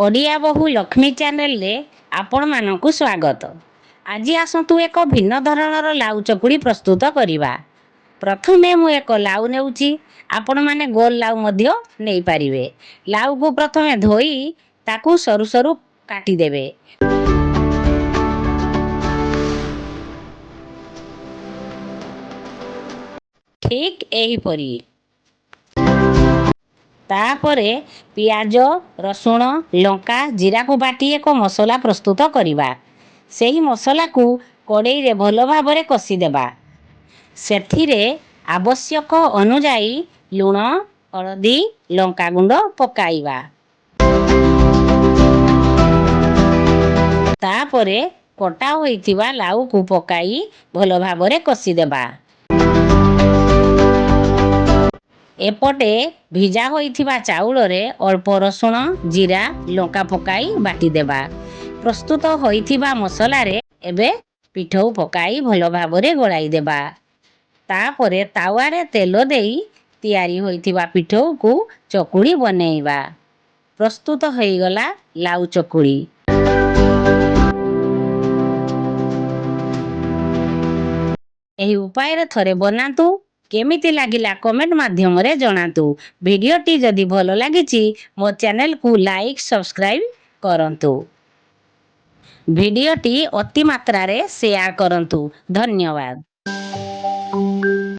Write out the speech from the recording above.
ओडिया बहु लक्ष्मी चैनल रे आपण मानकु स्वागत। आज आसतु एक भिन्न धरणर लाउ चकुड़ी प्रस्तुत करिबा। प्रथमे मु एक लाउ नेउची, आपण माने गोल लाउ मध्य नै पारिबे। लाउ को प्रथमे धोई ताकू सरू सरू काटी देबे। ठीक एही परी तापरे पियाज रसुण लंका जीरा को बाटी एक मसला प्रस्तुत करिबा। सेही मसला को कड़ाई रे भल भाबरे कसी देबा। सेथिरे आवश्यक अनुजाई लुण हळदी लंका गुंड पकाइबा। तापरे कटा होइथिबा लाउ को पकाई भल भाबरे कसी देबा। एपटे भिजा होइथिबा चाउल रे अल्प रसुण जीरा लंका पकाई बाटी देबा। प्रस्तुत होइथिबा मसला रे एबे पिठौ पकाई भल भाबरे गोळाई देबा। तापरे तावा रे तेल देई तैयारी होइथिबा पिठौ को चकुड़ी बनेइबा। प्रस्तुत होई गला लाउ चकुड़ी। एही उपाय रे थरे बनातु। केमिति लागिला कमेंट माध्यम रे जणातु। वीडियोटी जदि भलो लागिछि मो चैनल को लाइक सब्सक्राइब करंतु। वीडियोटी अति मात्रा रे शेयर करंतु। धन्यवाद।